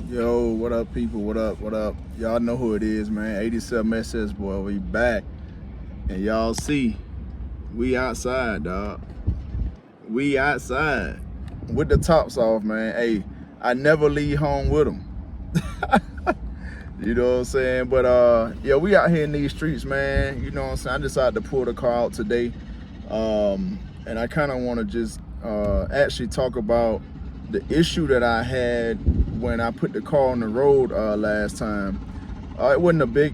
Yo, what up, people? What up? What up? Y'all know who it is, man. 87SS, boy. We back. And y'all see, we outside, dog. We outside. With the tops off, man. Hey, I never leave home with them. You know what I'm saying? But, yeah, we out here in these streets, man. You know what I'm saying? I decided to pull the car out today. And I kind of want to just actually talk about the issue that I had when I put the car on the road last time. It wasn't a big,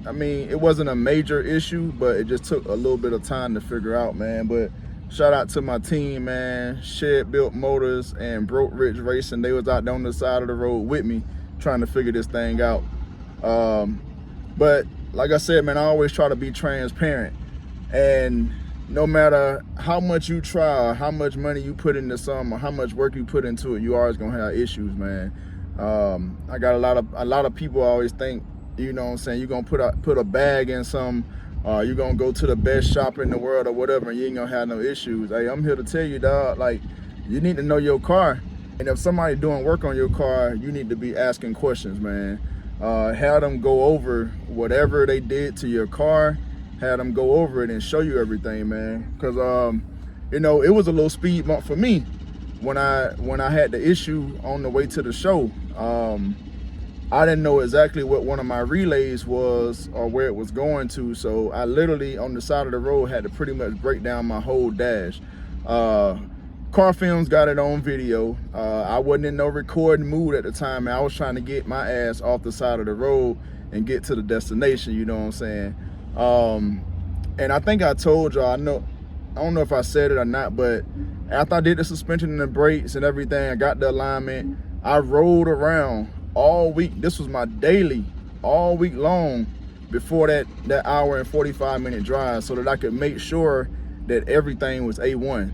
it wasn't a major issue, but it just took a little bit of time to figure out, man. But shout out to my team, man. Shed Built Motors and Broke Rich Racing. They was out there on the side of the road with me trying to figure this thing out. But like I said, man, I always try to be transparent. And no matter how much you try, or how much money you put into something, or how much work you put into it, you always gonna have issues, man. I got a lot of people always think, you know what I'm saying, you're gonna put a bag in some, you're gonna go to the best shop in the world or whatever, and you ain't gonna have no issues. Hey, I'm here to tell you, dog, like, you need to know your car. And if somebody doing work on your car, you need to be asking questions, man. Have them go over whatever they did to your car. Had them go over it and show you everything, man. Because you know, it was a little speed bump for me when I had the issue on the way to the show. I didn't know exactly what one of my relays was or where it was going to, so I literally on the side of the road had to pretty much break down my whole dash. Car Films got it on video. I wasn't in no recording mood at the time, man. I was trying to get my ass off the side of the road and get to the destination, you know what I'm saying? And I think I told y'all, I don't know if I said it or not, but after I did the suspension and the brakes and everything, I got the alignment, I rode around all week. This was my daily, all week long before that hour and 45-minute drive, so that I could make sure that everything was A1.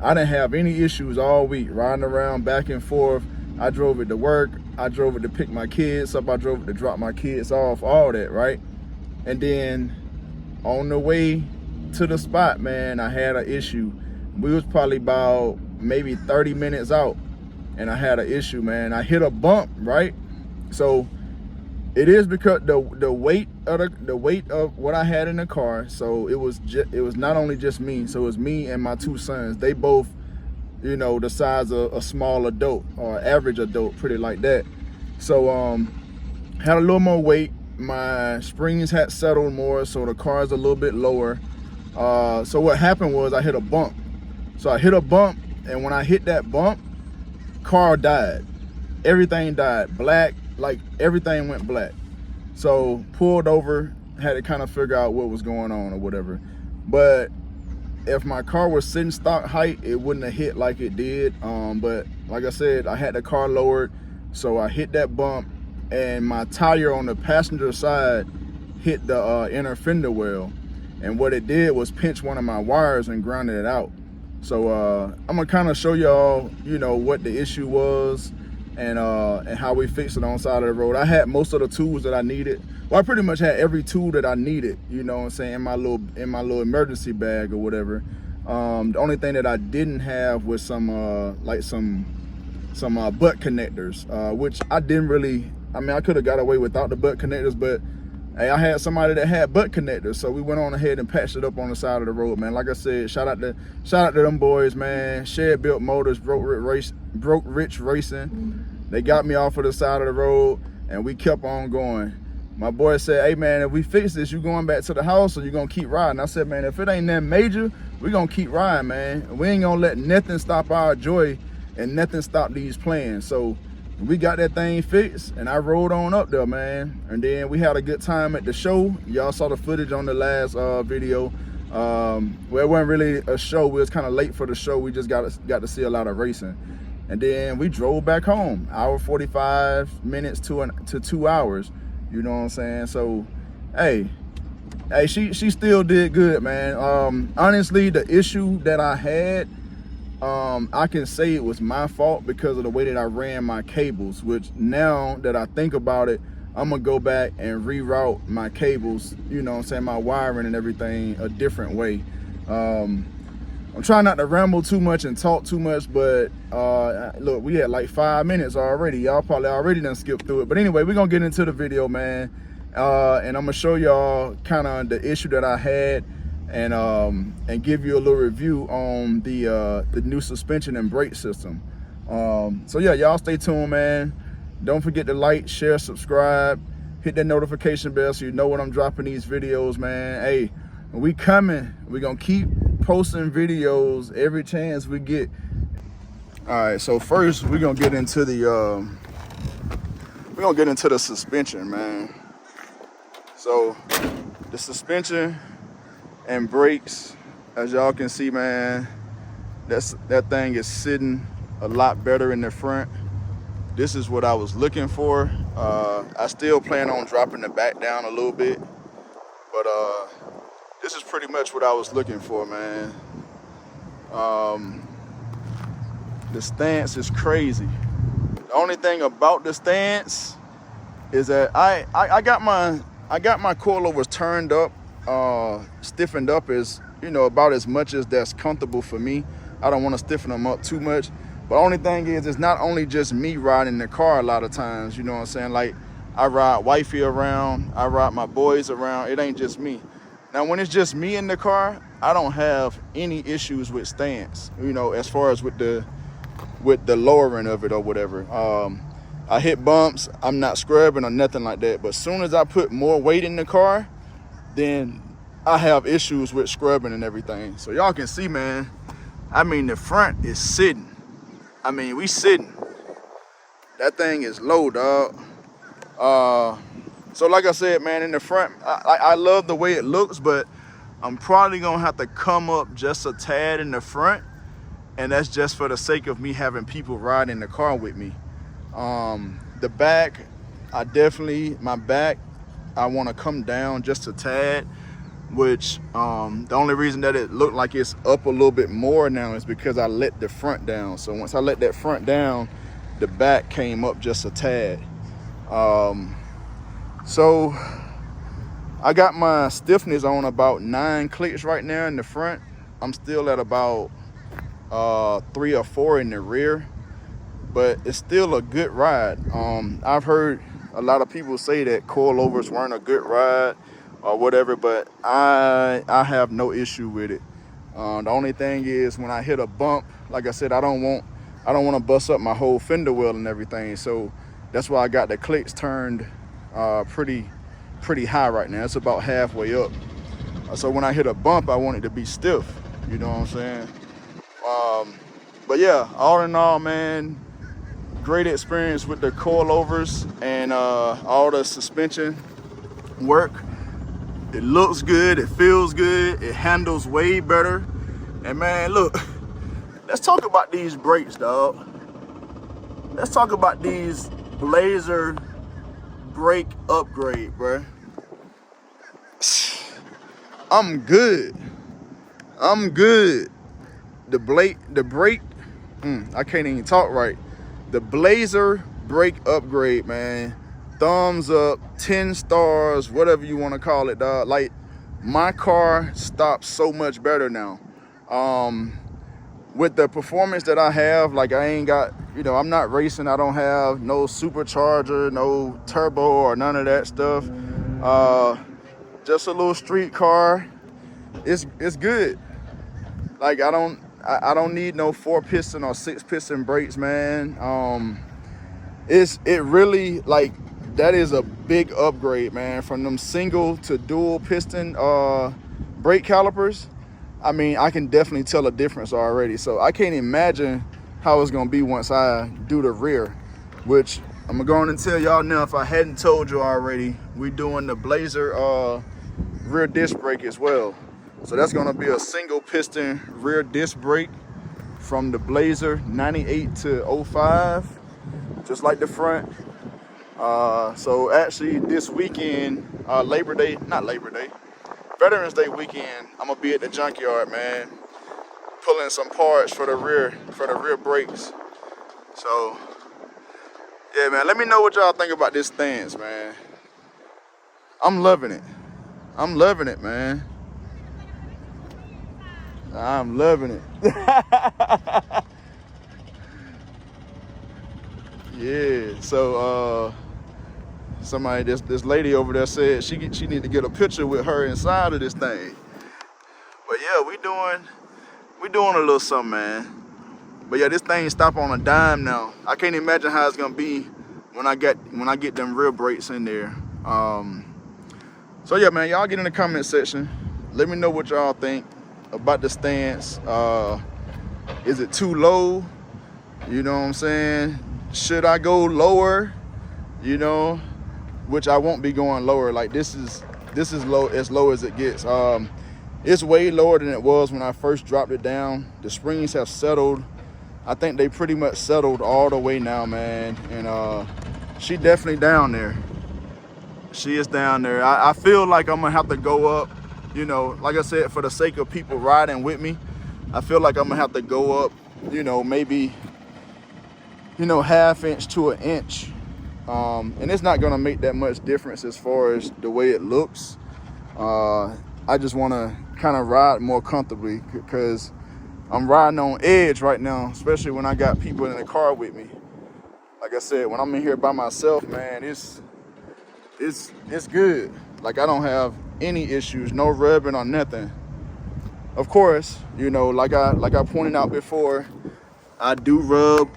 I didn't have any issues all week, riding around back and forth. I drove it to work, I drove it to pick my kids up, I drove it to drop my kids off, all that, right? And then on the way to the spot, man, I had an issue. We was probably about maybe 30 minutes out, and I had an issue, man. I hit a bump, right? So it is because the weight of what I had in the car. So it was not only just me. So it was me and my two sons. They both, you know, the size of a small adult or average adult, pretty like that. So had a little more weight. My springs had settled more, so the car's a little bit lower. So what happened was I hit a bump. So I hit a bump, and when I hit that bump, car died. Everything died. Black, like everything went black. So pulled over, had to kind of figure out what was going on or whatever. But if my car was sitting stock height, it wouldn't have hit like it did. But like I said, I had the car lowered, so I hit that bump, and my tire on the passenger side hit the inner fender well. And what it did was pinch one of my wires and grounded it out. So I'm gonna kind of show y'all, you know, what the issue was and how we fixed it on the side of the road. I had most of the tools that I needed. Well, I pretty much had every tool that I needed, you know what I'm saying, in my little emergency bag or whatever. The only thing that I didn't have was some butt connectors, which I didn't really, I could have got away without the butt connectors, but hey, I had somebody that had butt connectors, so we went on ahead and patched it up on the side of the road, man. Like I said, shout out to them boys, man. Shed Built Motors, Broke Rich Racing. They got me off of the side of the road, and we kept on going. My boy said, hey, man, if we fix this, you going back to the house or you gonna keep riding? I said, man, if it ain't that major, we gonna keep riding, man. We ain't gonna let nothing stop our joy and nothing stop these plans. So we got that thing fixed, and I rode on up there, man. And then we had a good time at the show. Y'all saw the footage on the last video. Well, it wasn't really a show. We was kind of late for the show. We just got to see a lot of racing. And then we drove back home, hour 45 minutes to 2 hours. You know what I'm saying? So, hey, she still did good, man. Honestly, the issue that I had, I can say it was my fault because of the way that I ran my cables, which now that I think about it, I'm gonna go back and reroute my cables, you know what I'm saying, my wiring and everything a different way. I'm trying not to ramble too much and talk too much, but look, we had like 5 minutes already. Y'all probably already done skipped through it. But anyway, we're gonna get into the video, man. And I'm gonna show y'all kind of the issue that I had, and give you a little review on the new suspension and brake system. So yeah, y'all stay tuned, man. Don't forget to like, share, subscribe, hit that notification bell so you know when I'm dropping these videos, man. Hey, we coming. We're gonna keep posting videos every chance we get. All right, so first we're gonna get into the suspension, man. So the suspension and brakes, as y'all can see, man, that thing is sitting a lot better in the front. This is what I was looking for. I still plan on dropping the back down a little bit, but this is pretty much what I was looking for, man. The stance is crazy. The only thing about the stance is that I got my coilovers turned up, stiffened up as, you know, about as much as that's comfortable for me. I don't want to stiffen them up too much. But only thing is, it's not only just me riding the car a lot of times, you know what I'm saying? Like, I ride wifey around, I ride my boys around, it ain't just me. Now, when it's just me in the car, I don't have any issues with stance, you know, as far as with the lowering of it or whatever. I hit bumps, I'm not scrubbing or nothing like that. But as soon as I put more weight in the car, then I have issues with scrubbing and everything. So y'all can see, man, I mean, the front is sitting. I mean, we sitting. That thing is low, dog. So like I said, man, in the front, I love the way it looks, but I'm probably gonna have to come up just a tad in the front, and that's just for the sake of me having people ride in the car with me. The back, my back, I wanna come down just a tad, which the only reason that it looked like it's up a little bit more now is because I let the front down. So once I let that front down, the back came up just a tad. So I got my stiffness on about 9 clicks right now in the front. I'm still at about 3 or 4 in the rear, but it's still a good ride. I've heard a lot of people say that coilovers weren't a good ride or whatever, but I have no issue with it. The only thing is, when I hit a bump, like I said, I don't want to bust up my whole fender well and everything. So that's why I got the clicks turned pretty high right now. It's about halfway up. So when I hit a bump, I want it to be stiff. You know what I'm saying? But yeah, all in all, man, great experience with the coilovers and all the suspension work. It looks good, it feels good, it handles way better. And man, look, let's talk about these brakes, dog. Let's talk about these Blazer brake upgrade, bruh. I'm good. The brake, I can't even talk right. The Blazer brake upgrade, man. Thumbs up, 10 stars, whatever you want to call it, dog. Like, my car stops so much better now. With the performance that I have, like, I ain't got, you know, I'm not racing. I don't have no supercharger, no turbo or none of that stuff. Just a little street car. It's good. Like, I don't need no 4-piston or 6-piston brakes, man. It really, like, that is a big upgrade, man, from them single to dual piston brake calipers. I mean, I can definitely tell a difference already. So I can't imagine how it's gonna be once I do the rear, which I'm gonna go on and tell y'all now, if I hadn't told you already, we're doing the Blazer rear disc brake as well. So that's gonna be a single piston rear disc brake from the Blazer 98 to 05, just like the front. So actually this weekend, Veterans Day weekend, I'm gonna be at the junkyard, man, pulling some parts for the rear brakes. So yeah, man, let me know what y'all think about this stance, man. I'm loving it, man. I'm loving it. Yeah, so somebody, this lady over there said she need to get a picture with her inside of this thing. But yeah, we doing a little something, man. But yeah, this thing stop on a dime now. I can't imagine how it's gonna be when I get them real brakes in there. So yeah, man, y'all get in the comment section. Let me know what y'all think about the stance. Is it too low? You know what I'm saying? Should I go lower? You know, which I won't be going lower. Like this is low, as low as it gets. It's way lower than it was when I first dropped it down. The springs have settled. I think they pretty much settled all the way now, man. And she definitely down there. She is down there. I feel like I'm gonna have to go up, you know, like I said, for the sake of people riding with me, I feel like I'm gonna have to go up, you know, maybe, you know, ½ inch to an inch. And it's not gonna make that much difference as far as the way it looks. I just wanna kind of ride more comfortably because I'm riding on edge right now, especially when I got people in the car with me. Like I said, when I'm in here by myself, man, it's good. Like I don't have any issues, no rubbing or nothing. Of course, you know, like I pointed out before, I do rub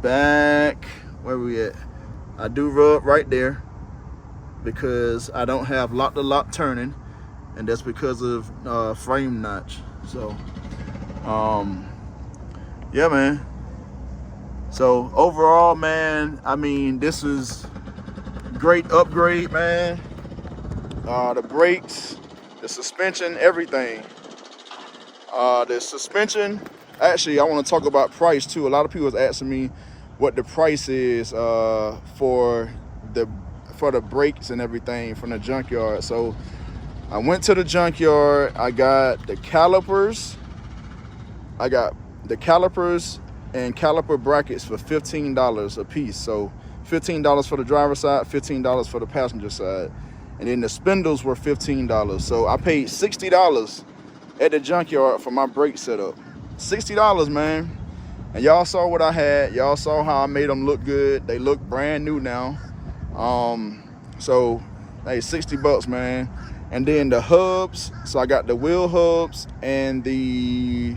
back, where we at? I do rub right there because I don't have lock to lock turning, and that's because of frame notch. So yeah, man. So overall, man, I mean, this is great upgrade, man. The brakes, the suspension, everything. The suspension, actually, I want to talk about price too. A lot of people is asking me what the price is for the brakes and everything from the junkyard. So I went to the junkyard. I got the calipers. I got the calipers and caliper brackets for $15 a piece. So $15 for the driver's side, $15 for the passenger side. And then the spindles were $15. So I paid $60 at the junkyard for my brake setup. $60, man. And y'all saw what I had. Y'all saw how I made them look good. They look brand new now. So hey, $60, man. And then the hubs. So I got the wheel hubs and the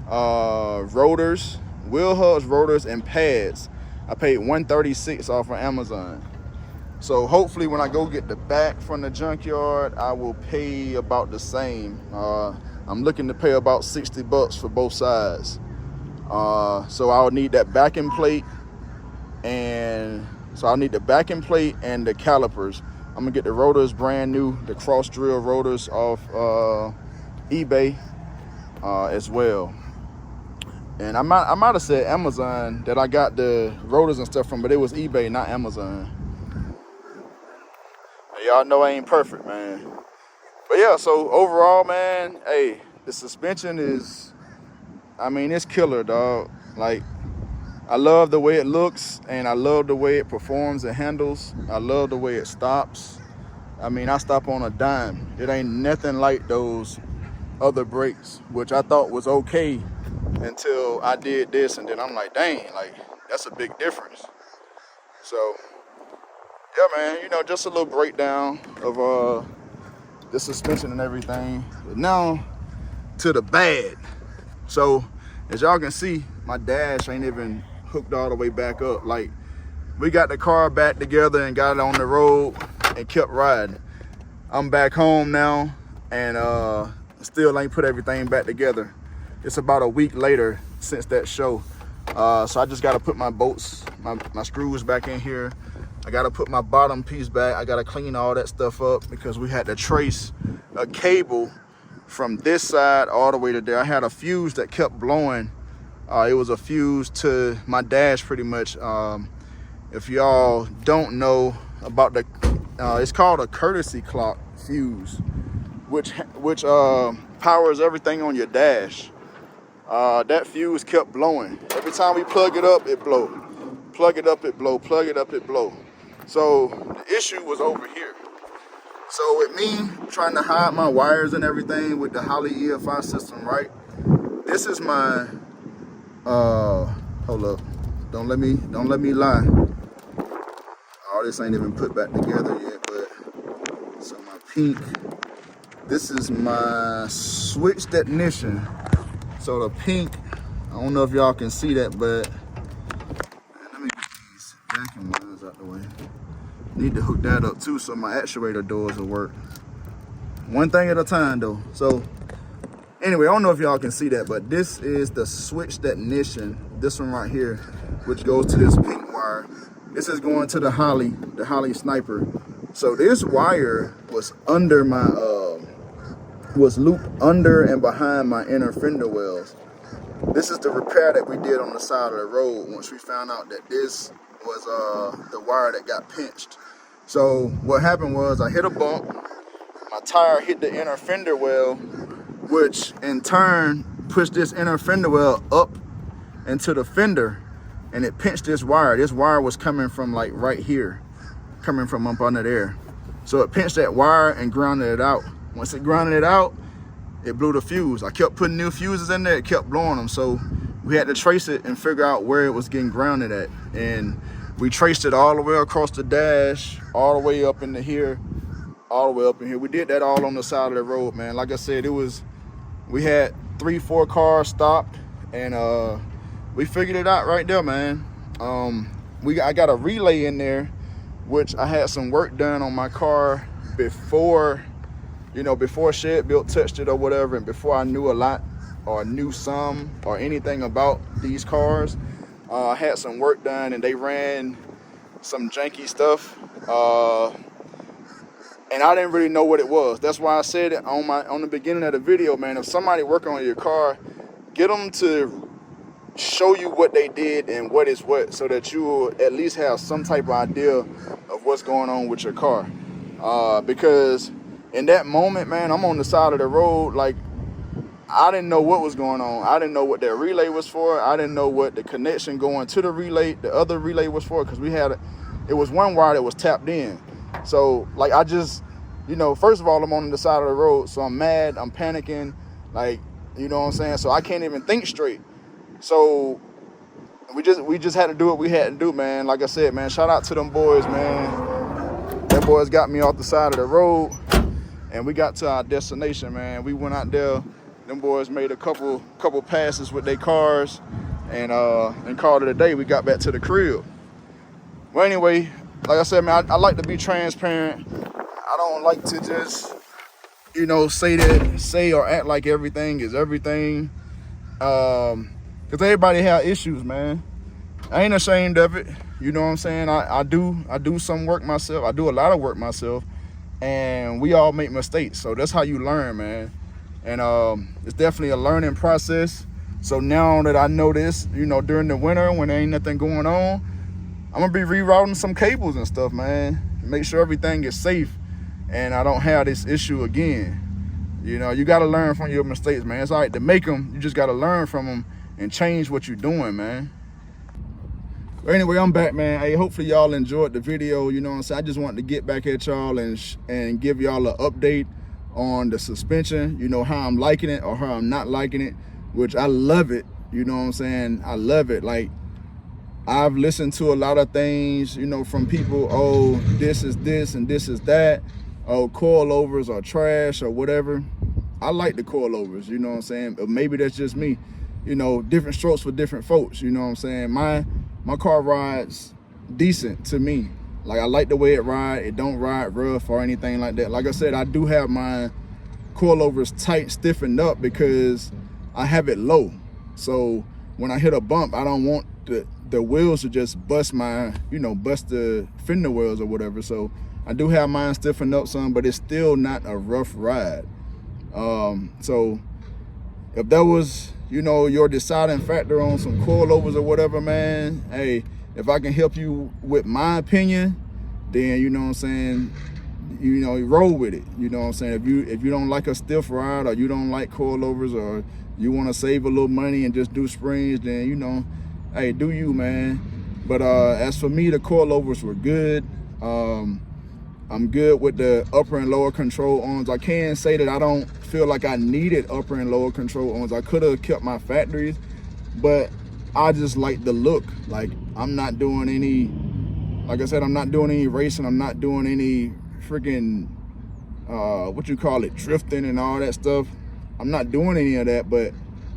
rotors, wheel hubs, rotors, and pads. I paid $136 off on Amazon. So hopefully when I go get the back from the junkyard, I will pay about the same. I'm looking to pay about $60 for both sides. So I'll need that backing plate, and so I'll need the backing plate and the calipers. I'm gonna get the rotors brand new, the cross drill rotors off eBay as well. And I might have said Amazon that I got the rotors and stuff from, but it was eBay, not Amazon. Y'all know I ain't perfect, man. But yeah, so overall, man, hey, the suspension is, I mean, it's killer, dog. Like, I love the way it looks, and I love the way it performs and handles. I love the way it stops. I mean, I stop on a dime. It ain't nothing like those other brakes, which I thought was okay until I did this, and then I'm like, dang, like, that's a big difference. So yeah, man, you know, just a little breakdown of the suspension and everything. But now to the bad. So as y'all can see, my dash ain't even hooked all the way back up. Like, we got the car back together and got it on the road and kept riding. I'm back home now and still ain't put everything back together. It's about a week later since that show. So I just gotta put my bolts, my screws back in here. I gotta put my bottom piece back. I gotta clean all that stuff up because we had to trace a cable from this side all the way to there. I had a fuse that kept blowing. It was a fuse to my dash pretty much. If y'all don't know about the, it's called a courtesy clock fuse, which powers everything on your dash. That fuse kept blowing. Every time we plug it up, it blow. Plug it up, it blow. Plug it up, it blow. So the issue was over here. So with me trying to hide my wires and everything with the Holley EFI system, right? This is my, hold up, don't let me lie. All this ain't even put back together yet, but, so my pink, this is my switch technician. So the pink, I don't know if y'all can see that, but, man, let me get these vacuum wires out the way. Need to hook that up too so my actuator doors will work. One thing at a time though. So anyway, I don't know if y'all can see that, but this is the switch technician. This one right here, which goes to this pink wire. This is going to the Holley Sniper. So this wire was under my, was looped under and behind my inner fender wells. This is the repair that we did on the side of the road once we found out that this was the wire that got pinched. So what happened was I hit a bump, my tire hit the inner fender well, which in turn pushed this inner fender well up into the fender, and it pinched this wire. This wire was coming from like right here, coming from up under there. So it pinched that wire and grounded it out. Once it grounded it out, it blew the fuse. I kept putting new fuses in there, it kept blowing them. So we had to trace it and figure out where it was getting grounded at. And we traced it all the way across the dash, all the way up into here, all the way up in here. We did that all on the side of the road, man. Like I said, we had 3-4 cars stopped, and we figured it out right there, man. I got a relay in there, which I had some work done on my car before, before Shed Built touched it or whatever, and before I knew a lot or knew some or anything about these cars. I had some work done and they ran some janky stuff, and I didn't really know what it was. That's why I said it on the beginning of the video, man. If somebody working on your car, get them to show you what they did and what is what, so that you will at least have some type of idea of what's going on with your car. Because in that moment, man, I'm on the side of the road, like, I didn't know what was going on. I didn't know what that relay was for. I didn't know what the connection going to the relay, the other relay was for, because it was one wire that was tapped in. So, like, I just, first of all, I'm on the side of the road, so I'm mad, I'm panicking, like, you know what I'm saying? So I can't even think straight. So we just had to do what we had to do, man. Like I said, man, shout out to them boys, man. Them boys got me off the side of the road, and we got to our destination, man. We went out there. Them boys made a couple passes with their cars, and called it a day. We got back to the crib. Well, anyway, like I said, man, I like to be transparent. I don't like to just, say or act like everything is everything. Because everybody have issues, man. I ain't ashamed of it. You know what I'm saying? I do some work myself. I do a lot of work myself, and we all make mistakes. So that's how you learn, man. And it's definitely a learning process. So now that I know this, during the winter when there ain't nothing going on, I'm gonna be rerouting some cables and stuff, man. Make sure everything is safe and I don't have this issue again. You gotta learn from your mistakes, man. It's all right to make them, you just gotta learn from them and change what you're doing, man. But anyway, I'm back, man. Hey, hopefully y'all enjoyed the video. You know what I'm saying? I just wanted to get back at y'all and give y'all an update on the suspension, how I'm liking it or how I'm not liking it, which I love it. You know what I'm saying? I love it. Like, I've listened to a lot of things, from people, oh, this is this and this is that, oh, coilovers are trash or whatever. I like the coilovers, you know what I'm saying? But maybe that's just me. Different strokes for different folks, you know what I'm saying? My car rides decent to me. Like, I like the way it rides. It don't ride rough or anything like that. Like I said, I do have my coilovers tight, stiffened up, because I have it low. So when I hit a bump, I don't want the wheels to just bust bust the fender wells or whatever. So I do have mine stiffened up some, but it's still not a rough ride. So if that was, your deciding factor on some coilovers or whatever, man, hey, if I can help you with my opinion, then, you know what I'm saying, you roll with it. You know what I'm saying? If you don't like a stiff ride, or you don't like coilovers, or you want to save a little money and just do springs, then, hey, do you, man. But as for me, the coilovers were good. I'm good with the upper and lower control arms. I can say that I don't feel like I needed upper and lower control arms. I could have kept my factories, but I just like the look. Like, I'm not doing any, like I said, I'm not doing any racing. I'm not doing any freaking, drifting and all that stuff. I'm not doing any of that, but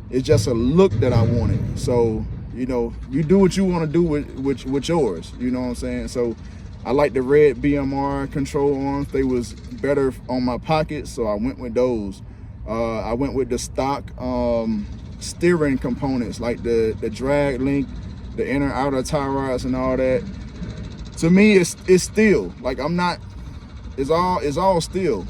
it's just a look that I wanted. So, you know, you do what you want to do with yours, you know what I'm saying? So I like the red BMR control arms. They was better on my pocket, so I went with those. I went with the stock steering components, like the drag link, the inner outer tie rods and all that. To me, it's steel. Like, I'm not, it's all steel.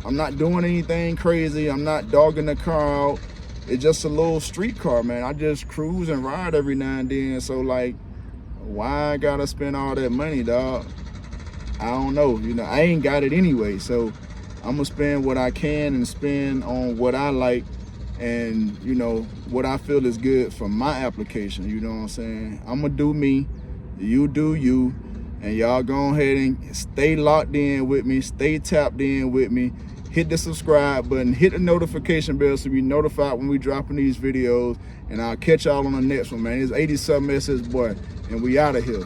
I'm not doing anything crazy. I'm not dogging the car out. It's just a little street car, man. I just cruise and ride every now and then. So, like, why I gotta spend all that money, dog? I don't know. You know, I ain't got it anyway. So I'm gonna spend what I can and spend on what I like and, you know, what I feel is good for my application. You know what I'm saying? I'm gonna do me, you do you, and y'all go ahead and stay locked in with me, stay tapped in with me. Hit the subscribe button, hit the notification bell so you notified when we dropping these videos, and I'll catch y'all on the next one, man. It's 87 SS Boy, and we out of here.